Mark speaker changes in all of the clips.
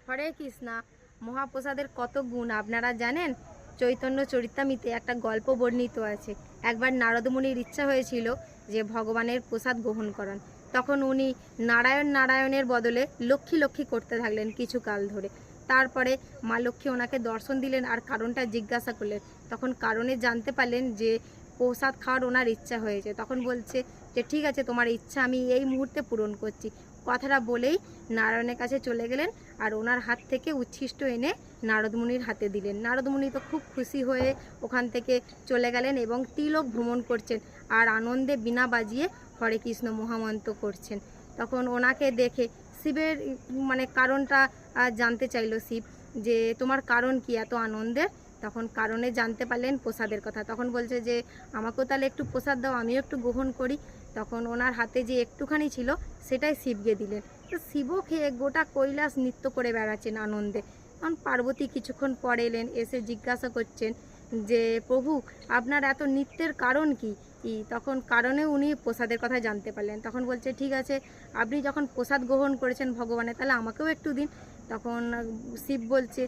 Speaker 1: হরে কৃষ্ণা। মহাপ্রসাদের কত গুণ আপনারা জানেন? চৈতন্য চরিতামৃতে একটা গল্প বর্ণিত আছে। একবার নারদমুনির ইচ্ছা হয়েছিল যে ভগবানের প্রসাদ গ্রহণ করান। তখন উনি নারায়ণ নারায়ণের বদলে লক্ষ্মী লক্ষ্মী করতে থাকলেন কিছু কাল ধরে। তারপরে মা লক্ষ্মী ওনাকে দর্শন দিলেন আর কারণটা জিজ্ঞাসা করলেন। তখন কারণে জানতে পারলেন যে প্রসাদ খাওয়ার ওনার ইচ্ছা হয়েছে। তখন বলছে যে ঠিক আছে, তোমার ইচ্ছা আমি এই মুহূর্তে পূরণ করছি। কথাটা বলেই নারায়ণের কাছে চলে গেলেন আর ওনার হাত থেকে উচ্ছিষ্ট এনে নারদমুনির হাতে দিলেন। নারদমুনি তো খুব খুশি হয়ে ওখান থেকে চলে গেলেন এবং তিলক ভ্রমণ করছেন আর আনন্দে বীণা বাজিয়ে হরে কৃষ্ণ মহামন্ত্র করছেন। তখন ওনাকে দেখে শিবের কারণটা জানতে চাইল শিব, যে তোমার কারণ কি এত আনন্দের? তখন কারণে জানতে পারলেন প্রসাদের কথা। তখন বলছে যে আমাকেও তাহলে একটু প্রসাদ দাও, আমিও একটু গ্রহণ করি। তখন ওনার হাতে যে একটুখানি ছিল সেটাই শিবকে দিলেন। তো শিবও খেয়ে গোটা কৈলাস নৃত্য করে বেড়াচ্ছেন আনন্দে। কারণ পার্বতী কিছুক্ষণ পরে এলেন, এসে জিজ্ঞাসা করছেন যে প্রভু, আপনার এত নৃত্যের কারণ কি? তখন কারণে উনি প্রসাদের কথা জানতে পারলেন। তখন বলছে ঠিক আছে, আপনি যখন প্রসাদ গ্রহণ করেছেন ভগবানের, তাহলে আমাকেও একটু দিন। তখন শিব বলছে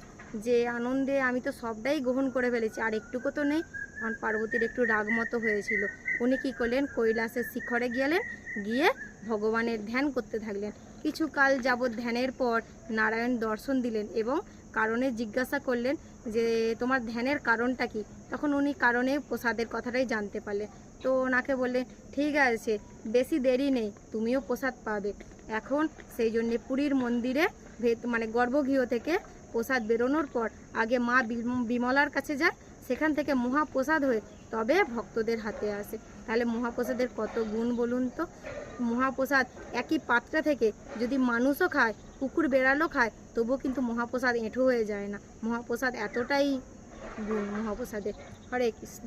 Speaker 1: যে আনন্দে আমি তো সবটাই গ্রহণ করে ফেলেছি, আর একটুকু তো নেই। তখন পার্বতীর একটু রাগ মতো হয়েছিল। উনি কী করলেন, কৈলাসের শিখরে গেলেন, গিয়ে ভগবানের ধ্যান করতে থাকলেন। কিছু কাল যাবৎ ধ্যানের পর নারায়ণ দর্শন দিলেন এবং কারণে জিজ্ঞাসা করলেন যে তোমার ধ্যানের কারণটা কি? তখন উনি কারণে প্রসাদের কথাটাই জানতে পারলেন। তো ওনাকে বললেন ঠিক আছে, বেশি দেরি নেই, তুমিও প্রসাদ পাবে। এখন সেই জন্যে পুরীর মন্দিরে গর্ভগৃহ থেকে প্রসাদ বেরোনোর পর আগে মা বিমলার কাছে যায়, সেখান থেকে মহাপ্রসাদ হয়ে তবে ভক্তদের হাতে আসে। তাহলে মহাপ্রসাদের কত গুণ বলুন তো। মহাপ্রসাদ একই পাত্রা থেকে যদি মানুষও খায়, কুকুর বেড়ালও খায়, তবুও কিন্তু মহাপ্রসাদ এঁঠো হয়ে যায় না। মহাপ্রসাদ এতটাই গুণ মহাপ্রসাদের। হরে কৃষ্ণ।